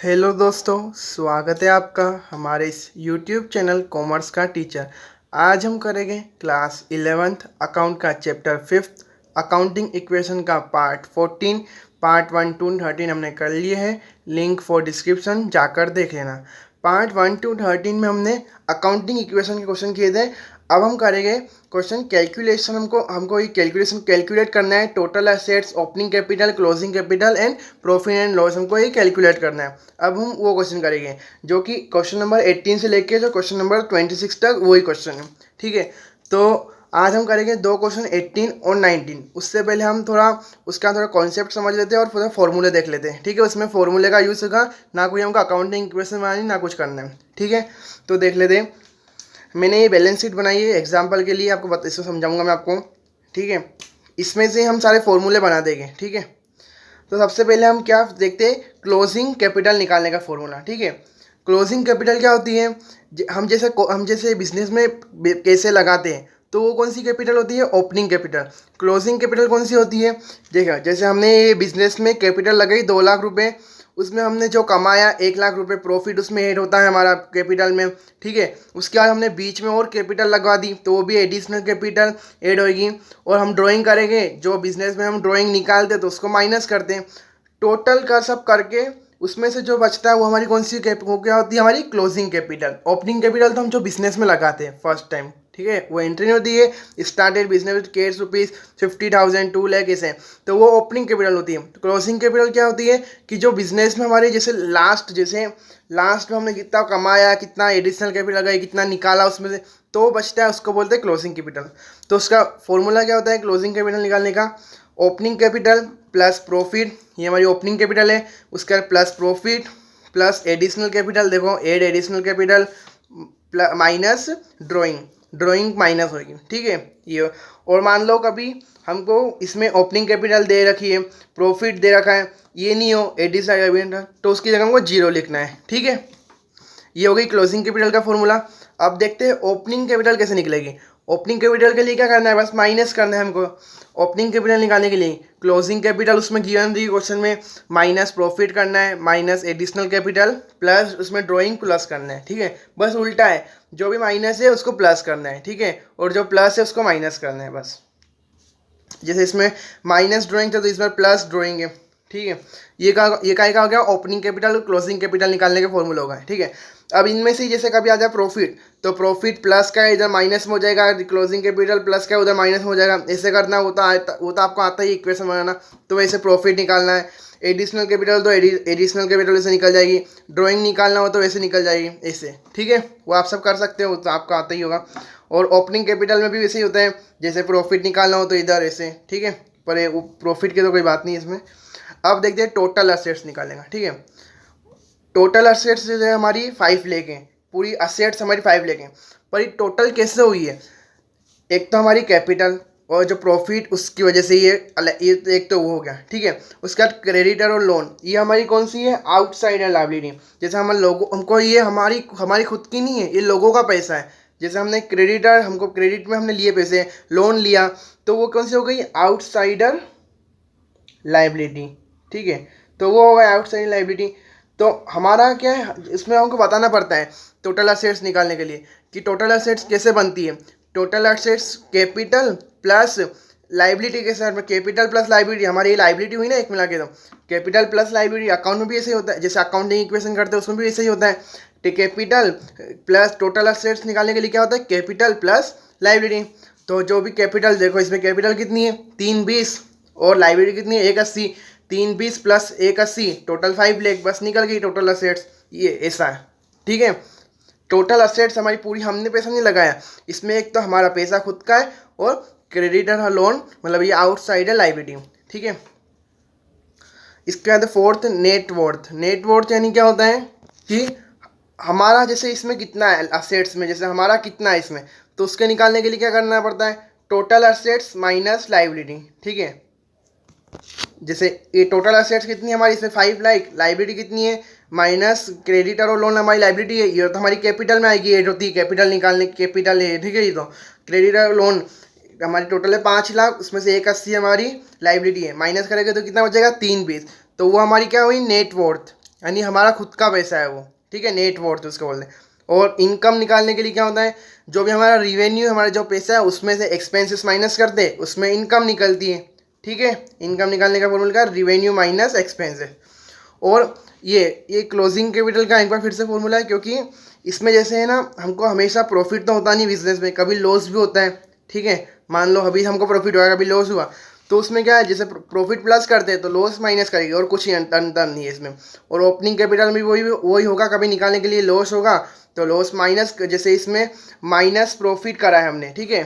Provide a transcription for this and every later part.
Hello दोस्तों, स्वागत है आपका हमारे इस यूट्यूब चैनल कॉमर्स का टीचर। आज हम करेंगे क्लास 11th अकाउंट का चैप्टर 5th अकाउंटिंग इक्वेशन का पार्ट 14। पार्ट 1 to 13 हमने कर लिए हैं। लिंक फॉर डिस्क्रिप्शन जाकर देख लेना। पार्ट 1 to 13 में हमने अकाउंटिंग इक्वेशन के क्वेश्चन किए थे। अब हम करेंगे क्वेश्चन कैलकुलेशन। हमको ये कैलकुलेशन कैलकुलेट करना है। Total assets, opening capital, closing capital and profit and loss हमको ये कैलकुलेट करना है। अब हम वो क्वेश्चन करेंगे जो कि क्वेश्चन नंबर 18 से लेके जो क्वेश्चन नंबर 26 तक वही क्वेश्चन है। ठीक है, तो आज हम करेंगे दो क्वेश्चन 18 और 19। उससे पहले हम थोड़ा कॉन्सेप्ट समझ लेते हैं और थोड़ा फॉर्मूले देख लेते हैं। ठीक है, उसमें फॉर्मूले का यूज़ होगा, ना कोई हमको अकाउंटिंग इक्वेशन बनानी ना कुछ करना है। ठीक है, तो देख लेते हैं। मैंने ये बैलेंस शीट बनाई है एग्जाम्पल के लिए, आपको इसको समझाऊंगा मैं आपको। ठीक है, इसमें से हम सारे फॉर्मूले बना देंगे। ठीक है, तो सबसे पहले हम क्या देखते हैं, क्लोजिंग कैपिटल निकालने का फॉर्मूला। ठीक है, क्लोजिंग कैपिटल क्या होती है, हम जैसे बिजनेस में कैसे लगाते हैं तो वो कौन सी कैपिटल होती है, ओपनिंग कैपिटल। क्लोजिंग कैपिटल कौन सी होती है, देखा जैसे हमने ये बिजनेस में कैपिटल लगाई 2 लाख रुपए, उसमें हमने जो कमाया 1 लाख रुपए प्रॉफिट उसमें ऐड होता है हमारा कैपिटल में। ठीक है, उसके बाद हमने बीच में और कैपिटल लगवा दी तो वो भी एडिशनल कैपिटल ऐड होगी। और हम ड्राइंग करेंगे, जो बिजनेस में हम ड्राइंग निकालते तो उसको माइनस करते हैं। टोटल का सब करके उसमें से जो बचता है वो हमारी कौन सी वो क्या होती है, हमारी क्लोजिंग कैपिटल। ओपनिंग कैपिटल तो हम जो बिजनेस में लगाते हैं फर्स्ट टाइम। ठीक है, वो एंट्री नहीं होती है, started business with cash rupees 50,000 2 lakh ऐसे, तो वो ओपनिंग कैपिटल होती है। तो क्लोजिंग कैपिटल क्या होती है कि जो बिजनेस में हमारे जैसे लास्ट में हमने कितना कमाया, कितना एडिशनल कैपिटल लगाया, कितना निकाला उसमें से तो बचता है, उसको बोलते हैं क्लोजिंग कैपिटल। तो उसका फॉर्मूला क्या होता है क्लोजिंग कैपिटल निकालने का, ओपनिंग कैपिटल प्लस प्रॉफिट, ये हमारी ओपनिंग कैपिटल है, उसका plus profit plus additional capital, देखो add additional capital minus drawing minus होगी। ठीक है, ये और मान लो कभी हमको इसमें ओपनिंग कैपिटल दे रखी है, प्रॉफिट दे रखा है, ये नहीं हो एडिशनल कैपिटल तो उसकी जगह हमको 0 लिखना है। ठीक है, ये हो गई क्लोजिंग कैपिटल का फॉर्मूला। अब देखते हैं ओपनिंग कैपिटल कैसे निकलेगी। ओपनिंग कैपिटल के लिए क्या करना है, बस माइनस करना है हमको। ओपनिंग कैपिटल निकालने के लिए क्लोजिंग कैपिटल उसमें गिवन दी क्वेश्चन में माइनस प्रॉफिट करना है माइनस एडिशनल कैपिटल प्लस उसमें ड्राइंग प्लस करना है। ठीक है, बस उल्टा है, जो भी माइनस है उसको प्लस करना है। ठीक है, और जो प्लस है उसको माइनस करना है बस। जैसे इसमें माइनस ड्राइंग था तो इसमें प्लस ड्राइंग है। ठीक है, ये का हो गया ओपनिंग कैपिटल और क्लोजिंग कैपिटल निकालने के फॉर्मूला होगा। ठीक है, अब इनमें से जैसे कभी आ जाए प्रॉफिट तो प्रॉफिट प्लस का इधर माइनस में हो जाएगा, क्लोजिंग कैपिटल प्लस का उधर माइनस में हो जाएगा। ऐसे करना होता वो तो आपको आता ही इक्वेशन बनाना। तो वैसे प्रॉफिट निकालना है, एडिशनल कैपिटल तो एडिशनल कैपिटल से निकल जाएगी, ड्राइंग निकालना हो तो वैसे निकल जाएगी ऐसे। ठीक है, वो आप सब कर सकते हो, तो आपको आता ही होगा। और ओपनिंग कैपिटल में भी वैसे ही होता है, जैसे प्रॉफिट निकालना हो तो इधर ऐसे। ठीक है, पर प्रॉफिट की तो कोई बात नहीं इसमें। अब देखते हैं टोटल असेट्स निकालेगा। ठीक है, टोटल असेट्स जो है हमारी 5 लाख हैं, पूरी असेट्स हमारी 5 लाख हैं, पर ये टोटल कैसे हुई है, एक तो हमारी कैपिटल और जो प्रॉफिट उसकी वजह से ये एक तो वो हो गया। ठीक है, उसके बाद क्रेडिटर और लोन, ये हमारी कौन सी है, आउटसाइड है लाइबिलिटी। जैसे हम लोगों हमको ये हमारी खुद की नहीं है, ये लोगों का पैसा है। जैसे हमने क्रेडिटर, हमको क्रेडिट में हमने लिए पैसे, लोन लिया, तो वो कौन सी हो गई, आउटसाइडर लाइबिलिटी। ठीक है, तो वो होगा आउटसाइड लाइबिलिटी। तो हमारा क्या है, इसमें हमको बताना पड़ता है टोटल असेट्स निकालने के लिए कि टोटल असेट्स कैसे बनती है। Total assets capital plus liability के साथ में, कैपिटल प्लस लाइबिलिटी, हमारी ये लाइबिलिटी हुई ना एक मिला के, तो कैपिटल प्लस लाइबिलिटी अकाउंट में भी ऐसे ही होता है, जैसे अकाउंटिंग इक्वेशन करते हैं उसमें भी ऐसे ही होता है। तो कैपिटल प्लस टोटल असेट्स निकालने के लिए क्या होता है, कैपिटल प्लस लाइबिलिटी। तो जो भी कैपिटल देखो, इसमें कैपिटल कितनी है 320 और लाइबिलिटी कितनी है 180, 320 प्लस 180 टोटल 5 लाख, बस निकल गई टोटल असेट्स। ये ऐसा है। ठीक है, टोटल असेट्स हमारी पूरी, हमने पैसा नहीं लगाया इसमें, एक तो हमारा पैसा खुद का है और क्रेडिटर है लोन, मतलब ये आउटसाइड है लाइबिलिटी। ठीक है, इसके बाद फोर्थ नेटवर्थ। नेटवर्थ यानी क्या होता है कि हमारा जैसे इसमें कितना है असेट्स में, जैसे हमारा कितना है इसमें, तो उसके निकालने के लिए क्या करना पड़ता है, टोटल असेट्स माइनस लाइबिलिटी। ठीक है, जैसे ये टोटल असेट्स कितनी है हमारी, इसमें 5 लाख, लाइबिलिटी कितनी है माइनस क्रेडिटर और लोन हमारी लाइबिलिटी है, ये तो हमारी कैपिटल में आएगी, ये होती है कैपिटल निकालने की, कैपिटल है। ठीक है, ये तो क्रेडिटर और लोन हमारी टोटल है 5 लाख, उसमें से 180 हमारी लाइबिलिटी है, माइनस करेंगे तो कितना बचेगा 320, तो वो हमारी क्या हुई नेटवर्थ। यानी हमारा खुद का पैसा है वो, ठीक है, नेट वर्थ उसको बोलते हैं। और इनकम निकालने के लिए क्या होता है, जो भी हमारा रिवेन्यू, हमारा जो पैसा है उसमें से एक्सपेंसेस माइनस करते हैं, उसमें इनकम निकलती है, ठीक है। इनकम निकालने का फॉर्मूला का रिवेन्यू माइनस एक्सपेंसेस। और ये क्लोजिंग कैपिटल का एक बार फिर से फॉर्मूला है, क्योंकि इसमें जैसे है ना, हमको हमेशा प्रॉफिट तो होता नहीं बिजनेस में, कभी लॉस भी होता है, ठीक है। मान लो अभी हमको प्रॉफिट हुआ, कभी लॉस हुआ, तो उसमें क्या है, जैसे प्रॉफिट प्लस करते हैं तो लॉस माइनस करेगी, और कुछ ही अंतर नहीं है इसमें। और ओपनिंग कैपिटल में वही होगा, कभी निकालने के लिए लॉस होगा तो लॉस माइनस, जैसे इसमें माइनस प्रॉफिट करा है हमने, ठीक है,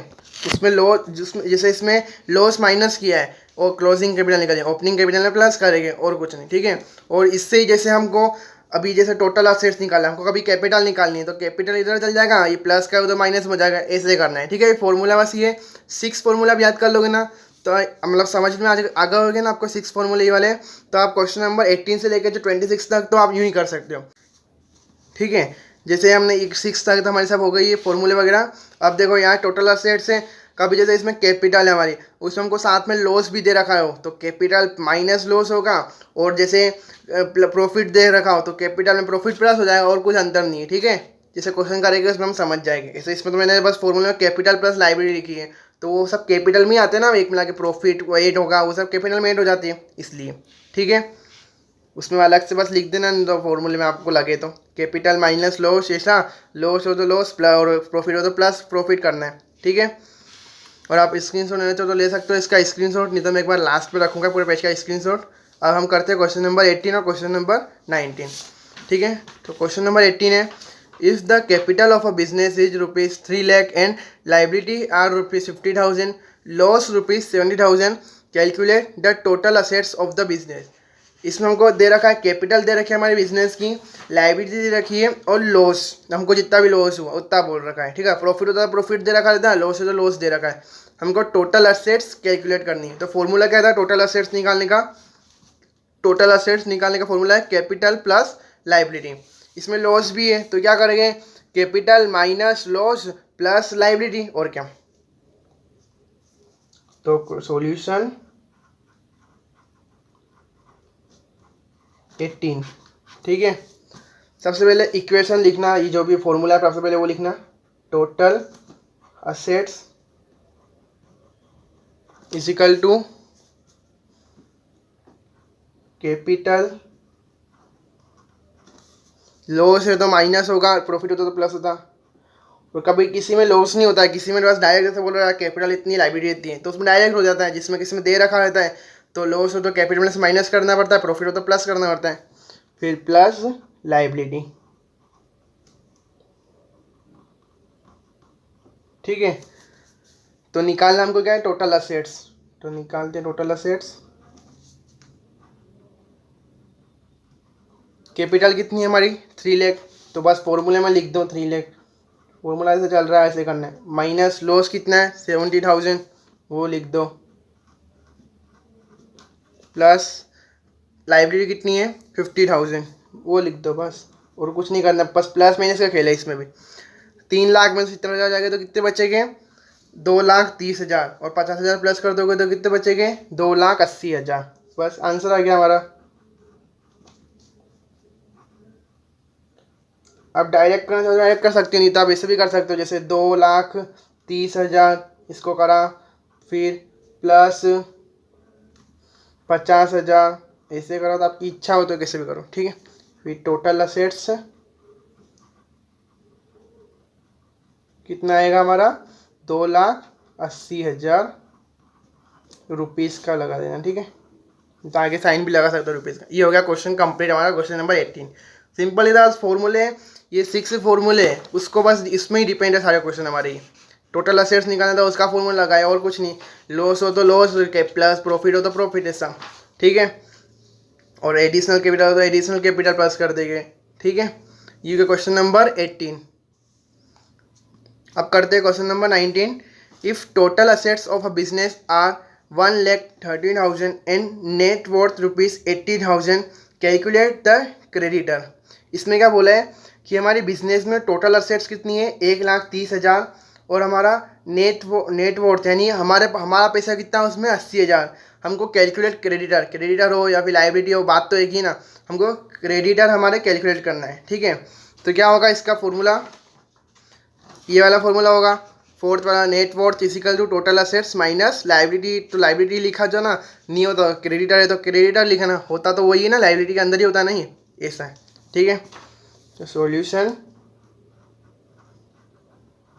उसमें लॉस, जिसमें जैसे इसमें लॉस माइनस किया है और क्लोजिंग कैपिटल निकल जाए, ओपनिंग कैपिटल में प्लस करेंगे और कुछ नहीं, ठीक है। और इससे ही जैसे हमको अभी जैसे टोटल असेट्स निकाला, हमको कभी कैपिटल निकालनी है तो कैपिटल इधर चल जाएगा, ये प्लस का उधर माइनस हो जाएगा, ऐसे करना है, ठीक है। ये फॉर्मूला बस ये 6 फॉर्मूला आप याद कर लोगे ना, तो मतलब समझ में आगे हो गया ना आपको 6 फॉर्मूले ये वाले। तो आप क्वेश्चन नंबर 18 से लेकर जो 26 तक तो आप यूँ ही कर सकते हो, ठीक है। जैसे हमने एक 6 तक तो हमारे साथ हो गई ये फॉर्मूले वगैरह। अब देखो यहाँ टोटल असेट्स है, कभी जैसे इसमें कैपिटल है हमारी, उसमें हमको साथ में लॉस भी दे रखा हो तो कैपिटल माइनस लॉस होगा, और जैसे प्रॉफिट दे रखा हो तो कैपिटल में प्रॉफिट प्लस हो जाएगा, और कुछ अंतर नहीं है, ठीक है। जैसे क्वेश्चन करेंगे उसमें हम समझ जाएंगे। ऐसे इसमें तो मैंने बस फॉर्मूले में कैपिटल प्लस लाइबिलिटी लिखी है, तो वो सब कैपिटल में आते हैं ना, एक मिला के प्रॉफिट एड होगा, वो सब कैपिटल में एड हो जाती है इसलिए, ठीक है। उसमें अलग से बस लिख देना, तो फॉर्मूले में आपको लगे तो कैपिटल माइनस लॉस, ऐसा लॉस हो तो लॉस प्लस, और प्रॉफिट हो तो प्लस प्रॉफिट करना है, ठीक है। और आप स्क्रीनशॉट लेना चाहो तो ले सकते हो इसका स्क्रीनशॉट, नहीं तो मैं एक बार लास्ट पे रखूँगा पूरे पेज का स्क्रीनशॉट। अब हम करते हैं क्वेश्चन नंबर 18 और क्वेश्चन नंबर 19, ठीक है। तो क्वेश्चन नंबर 18 है, if the capital of a business is ₹3 lakh and liability are ₹50,000, loss ₹70,000, calculate the total assets of the business. इसमें हमको दे रखा है कैपिटल दे रखी है हमारे बिजनेस की, लाइबिलिटी दे रखी है, और लॉस हमको जितना भी लॉस हुआ उतना बोल रखा है, ठीक है। प्रॉफिट होता है प्रॉफिट दे रखा रहता है, लॉस है तो लॉस दे रखा है। हमको टोटल असेट्स कैलकुलेट करनी है, तो फॉर्मूला क्या था टोटल असेट्स निकालने का, टोटल असेट्स निकालने का फॉर्मूला है कैपिटल प्लस लाइबिलिटी। इसमें लॉस भी है तो क्या करेंगे, capital minus loss plus liability, और क्या। तो सॉल्यूशन 18, ठीक है। सबसे पहले इक्वेशन लिखना, ये जो भी फॉर्मूला है सबसे पहले वो लिखना, total assets is equal to capital, loss है तो माइनस होगा, प्रॉफिट होता तो प्लस होता। और कभी किसी में लॉस नहीं होता है, किसी में बस डायरेक्ट जैसे बोल रहा है कैपिटल इतनी लाइबिलिटी इतनी है तो उसमें डायरेक्ट हो जाता है, जिसमें किसी में दे रखा रहता है तो लॉस हो तो कैपिटल से माइनस करना पड़ता है, प्रॉफिट हो तो प्लस करना पड़ता है, फिर प्लस लाइबिलिटी, ठीक है। तो निकालना हमको क्या है टोटल असेट्स, तो निकालते हैं टोटल असेट्स। कैपिटल कितनी है हमारी 3 लाख, तो बस फॉर्मूले में लिख दो 3 लाख, फॉर्मूला ऐसे चल रहा है ऐसे करना है। माइनस लॉस कितना है 70,000, वो लिख दो, प्लस लाइब्रेरी कितनी है 50,000, वो लिख दो बस, और कुछ नहीं करना, बस प्लस माइनस का खेल है इसमें भी। 3 लाख में से इतना हो जाएगा तो कितने बचेंगे 2,30,000, और 50,000 प्लस कर दोगे तो कितने बचेंगे 2,80,000, बस आंसर आ गया हमारा। अब डायरेक्ट करना तो डायरेक्ट कर सकते हो, नहीं तो आप ऐसे भी कर सकते हो, जैसे 2,30,000 इसको करा, फिर प्लस 50,000 ऐसे करो, तो आपकी इच्छा हो तो कैसे भी करो, ठीक है। फिर टोटल असेट्स कितना आएगा हमारा 2,80,000 रुपीज़ का लगा देना, ठीक है। तो आगे साइन भी लगा सकते हो रुपीज़ का। ये हो गया क्वेश्चन कंप्लीट हमारा, क्वेश्चन नंबर 18। सिंपल इधर फॉर्मूले, ये 6 फॉर्मूले उसको बस इसमें ही डिपेंड है सारे क्वेश्चन हमारे। टोटल असेट्स निकालना था उसका फॉर्मूला लगाया और कुछ नहीं, लॉस हो तो लॉस के प्लस, प्रॉफिट हो तो प्रॉफिट, ऐसा, ठीक है। और एडिशनल कैपिटल हो तो एडिशनल कैपिटल प्लस कर देंगे, ठीक है। ये क्वेश्चन नंबर 18। अब करते हैं question number 19। If total assets of a business are 1,13,000 and net worth ₹80,000, calculate the creditor. इसमें क्या बोला है कि हमारी बिजनेस में टोटल असेट्स कितनी है 1,30,000, और हमारा नेट वर्थ यानी हमारा पैसा कितना है उसमें 80,000। हमको कैलकुलेट क्रेडिटर हो या फिर लाइबिलिटी हो, बात तो एक ही ना, हमको क्रेडिटर हमारे कैलकुलेट करना है। ठीक है, तो क्या होगा इसका फॉर्मूला, ये वाला फॉर्मूला होगा, फोर्थ वाला, net worth is equal to total assets minus liability. तो लाइबिलिटी लिखा जो ना नहीं होता, क्रेडिटर है तो क्रेडिटर लिखना होता, तो वही है ना, लाइबिलिटी के अंदर ही होता नहीं, ऐसा है। ठीक है, तो सॉल्यूशन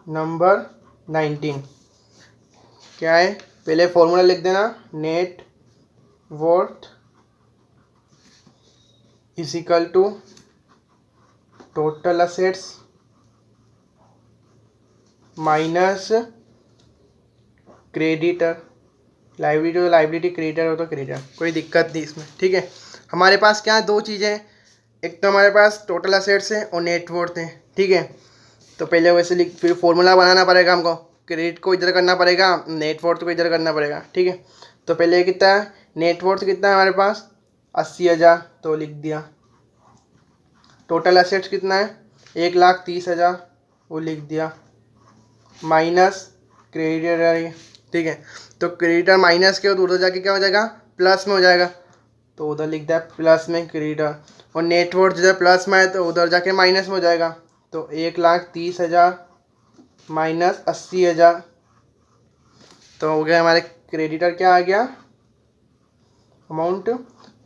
नंबर 19 क्या है, पहले फॉर्मूला लिख देना, net worth is equal to total assets minus creditor. Liability तो लाइबिलिटी, क्रेडिटर हो तो क्रेडिटर, कोई दिक्कत नहीं इसमें। ठीक है, हमारे पास क्या है, दो चीज़ें हैं, एक तो हमारे पास टोटल असेट्स है और नेट वर्थ है। ठीक है, तो पहले वैसे लिख, फिर फॉर्मूला बनाना पड़ेगा हमको, क्रेडिट को इधर करना पड़ेगा, नेट वर्थ को इधर करना पड़ेगा। ठीक है, तो पहले कितना है, नेट वर्थ कितना है हमारे पास 80,000, तो लिख दिया। टोटल असेट्स कितना है 1,30,000, वो लिख दिया, माइनस क्रेडिटर। ठीक है, तो क्रेडिटर माइनस के उधर जाके क्या हो जाएगा, प्लस में हो जाएगा, तो उधर लिख दिया प्लस में क्रेडिटर। और नेटवर्थ जिधर प्लस में है तो उधर जाके माइनस में हो जाएगा, तो 1,30,000 माइनस 80,000, तो हो गया हमारे क्रेडिटर क्या आ गया अमाउंट,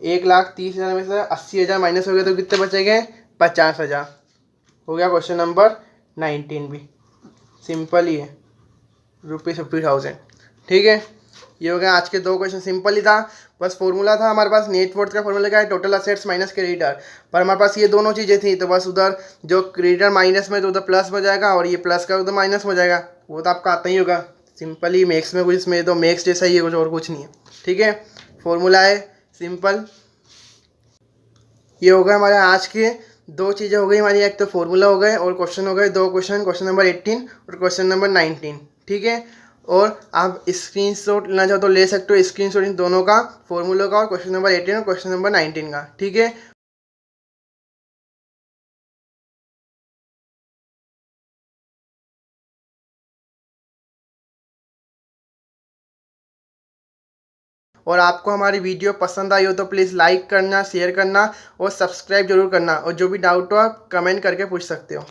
1,30,000 में से 80,000 माइनस हो गया तो कितने बचेंगे 50,000। हो गया क्वेश्चन नंबर 19 भी, सिंपल ही है, ₹50,000। ठीक है, ये हो गया आज के दो क्वेश्चन, सिंपल ही था, बस फॉर्मूला था हमारे पास, नेट वर्थ का फॉर्मूला क्या है, टोटल असेट्स माइनस क्रेडिटर, पर हमारे पास ये दोनों चीज़ें थी, तो बस उधर जो क्रेडिटर माइनस में तो उधर प्लस में जाएगा, और ये प्लस का उधर माइनस में जाएगा, वो तो आपका आता ही होगा, सिंपल ही मैथ्स में कुछ, इसमें तो मैथ्स जैसा ही है, कुछ और कुछ नहीं है। ठीक है, फॉर्मूला है सिंपल। ये हो गए हमारे आज के दो चीज़ें हो गई हमारी, एक तो फॉर्मूला हो गए और क्वेश्चन हो गए, दो क्वेश्चन, क्वेश्चन नंबर 18 और क्वेश्चन नंबर 19। ठीक है, और आप स्क्रीनशॉट लेना चाहो तो ले सकते हो, स्क्रीनशॉट इन दोनों का, फॉर्मूला का और क्वेश्चन नंबर 18 और क्वेश्चन नंबर 19 का। ठीक है, और आपको हमारी वीडियो पसंद आई हो तो प्लीज़ लाइक करना, शेयर करना और सब्सक्राइब जरूर करना, और जो भी डाउट हो आप कमेंट करके पूछ सकते हो।